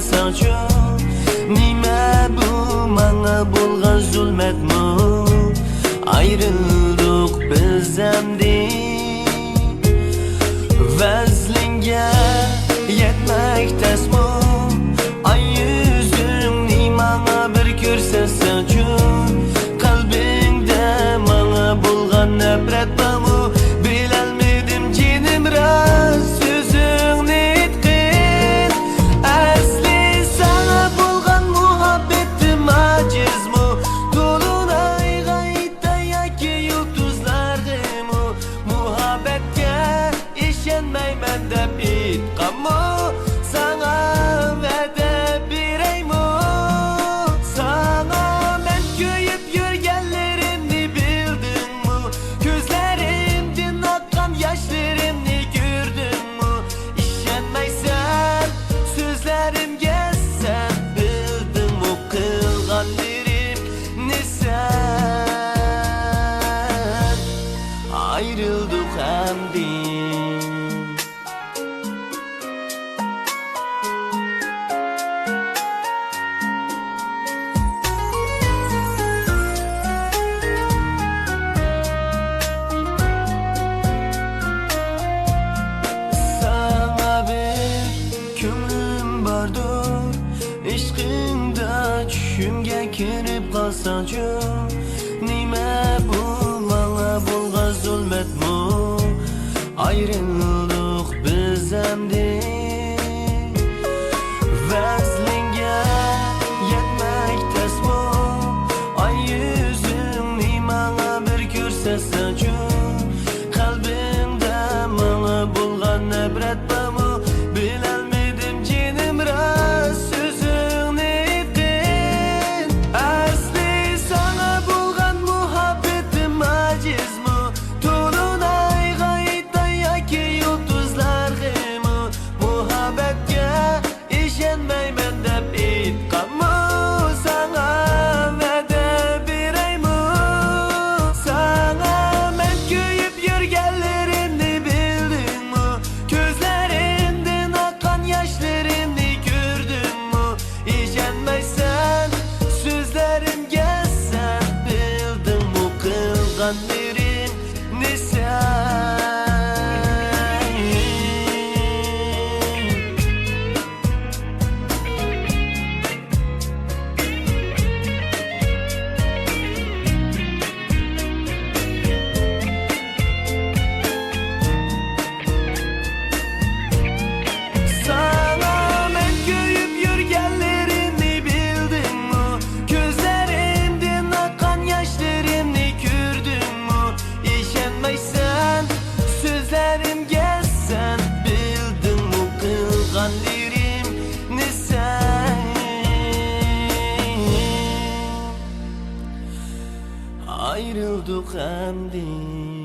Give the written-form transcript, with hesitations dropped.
qilsangchi, nima bu menga bo'lgan zulmatmi? Ayrıldık biz endi, vazlinga yetmektasmi? Ay yüzüngni menga bir ko'rsatsanchi, qalbingda menga bo'lgan nafrat bormi? Bilolmadim jinim rost so'zingni aytgin. Asli sana bo'lgan muhabbatim ajizmi? To'lunayga yoki yulduzlarg'imi? Muhabbatga ishonmayman deb aytganmi? Sana va'da beraymi? Sana men ko'yib yurganlarimni bildingmi? Ko'zlarimdan oqqan yoshlarimni ko'rdingmi? Ishonmaysan so'zlarimga, sen bildingmi qilganlarimni? Sen ayrıldık endi. Sana bir ko'nglim bordur, ishqingda tushimga kirib qolsangchi, nima bu menga bo'lgan zulmatmi? Ayrıldık biz endi, vazlinga yetmektasmi? Ay yüzüngni menga bir ko'rsatsanchi, qalbingda menga bo'lgan nafrat bormi? Bilolmadim jinim rost so'zingni aytgin. Asli sana bo'lgan muhabbatim ajizmi? To'lunayga yoki yulduzlarg'imi? Muhabbatga ishonmayman deb aytganmi? Sana va'da beraymi? Sana men ko'yib yurganlarimni bildingmi? Ko'zlarimdan oqqan yoshlarimni ko'rdingmi? Ishonmaysan so'zlarimga, sen bildingmi qilganlarimni? Sen sana men ko'yib yurganlarimni bildingmi? Ko'zlarimdan oqqan yoshlarimni ko'rdingmi? Ishonmaysan so'zlarimga, sen bildingmi qilganlarimni? Sen ayrıldık endi.